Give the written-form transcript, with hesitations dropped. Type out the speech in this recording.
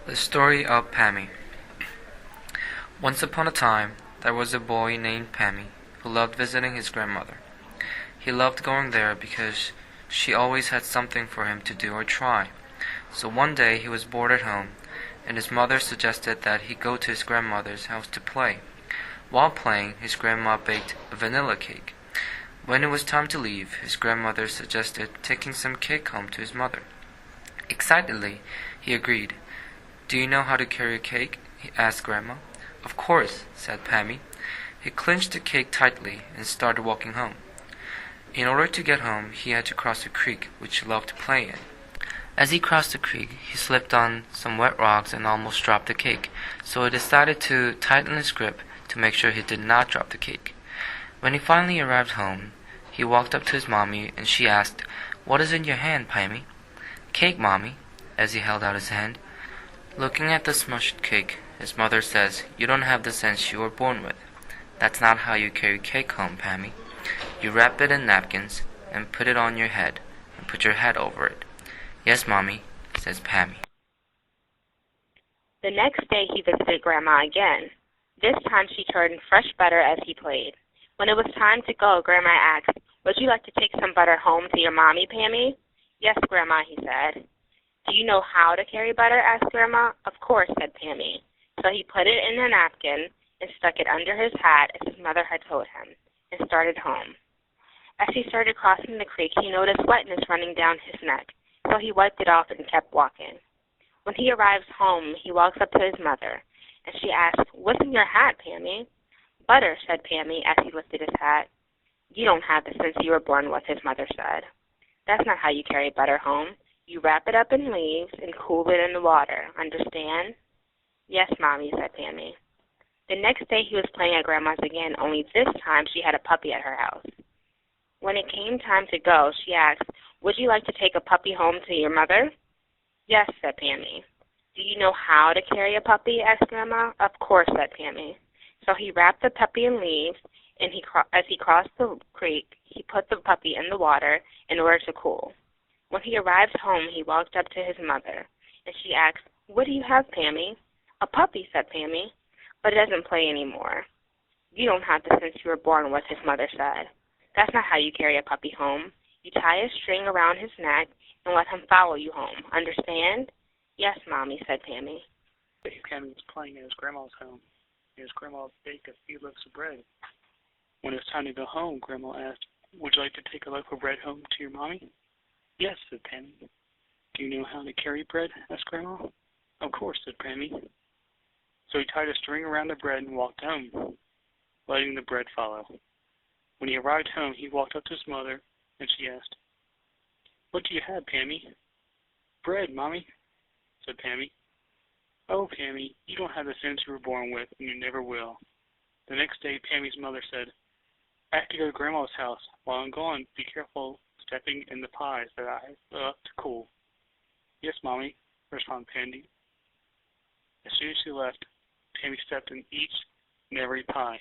The story of Pammy. Once upon a time, there was a boy named Pammy who loved visiting his grandmother. He loved going there because she always had something for him to do or try. So one day he was bored at home, and his mother suggested that he go to his grandmother's house to play. While playing, his grandma baked a vanilla cake. When it was time to leave, his grandmother suggested taking some cake home to his mother. Excitedly, he agreed. "Do you know how to carry a cake?" he asked Grandma. "Of course," said Pammy. He clinched the cake tightly and started walking home. In order to get home, he had to cross a creek which he loved to play in. As he crossed the creek, he slipped on some wet rocks and almost dropped the cake, so he decided to tighten his grip to make sure he did not drop the cake. When he finally arrived home, he walked up to his mommy and she asked, "What is in your hand, Pammy?" "Cake, Mommy," as he held out his hand. Looking at the smushed cake, his mother says, "You don't have the sense you were born with. That's not how you carry cake home, Pammy. You wrap it in napkins and put it on your head and put your hat over it." "Yes, Mommy," says Pammy. The next day he visited Grandma again. This time she turned fresh butter as he played. When it was time to go, Grandma asked, "Would you like to take some butter home to your mommy, Pammy?" "Yes, Grandma," he said. "Do you know how to carry butter?" asked Grandma. "Of course," said Pammy. So he put it in a napkin and stuck it under his hat as his mother had told him, and started home. As he started crossing the creek, he noticed wetness running down his neck, so he wiped it off and kept walking. When he arrives home, he walks up to his mother, and she asks, "What's in your hat, Pammy?" "Butter," said Pammy as he lifted his hat. "You don't have it since you were born with," his mother said. "That's not how you carry butter home. You wrap it up in leaves and cool it in the water. Understand?" "Yes, Mommy," said Pammy. The next day he was playing at Grandma's again, only this time she had a puppy at her house. When it came time to go, she asked, "Would you like to take a puppy home to your mother?" "Yes," said Pammy. "Do you know how to carry a puppy?" asked Grandma. "Of course," said Pammy. So he wrapped the puppy in leaves, and as he crossed the creek, he put the puppy in the water in order to cool. When he arrived home, he walked up to his mother, and she asked, "What do you have, Pammy?" "A puppy," said Pammy, "but it doesn't play anymore." "You don't have the sense you were born with," his mother said. "That's not how you carry a puppy home. You tie a string around his neck and let him follow you home. Understand?" "Yes, Mommy," said Pammy. Pammy was playing at his grandma's home, and his grandma baked a few loaves of bread. When it was time to go home, Grandma asked, "Would you like to take a loaf of bread home to your mommy?" "Yes," said Pammy. "Do you know how to carry bread?" asked Grandma. "Of course," said Pammy. So he tied a string around the bread and walked home, letting the bread follow. When he arrived home, he walked up to his mother, and she asked, "What do you have, Pammy?" "Bread, Mommy," said Pammy. "Oh, Pammy, you don't have the sense you were born with, and you never will." The next day, Pammy's mother said, "I have to go to Grandma's house. While I'm gone, be careful stepping in the pies that I have left to cool." "Yes, Mommy," responded Pammy. As soon as she left, Pammy stepped in each and every pie.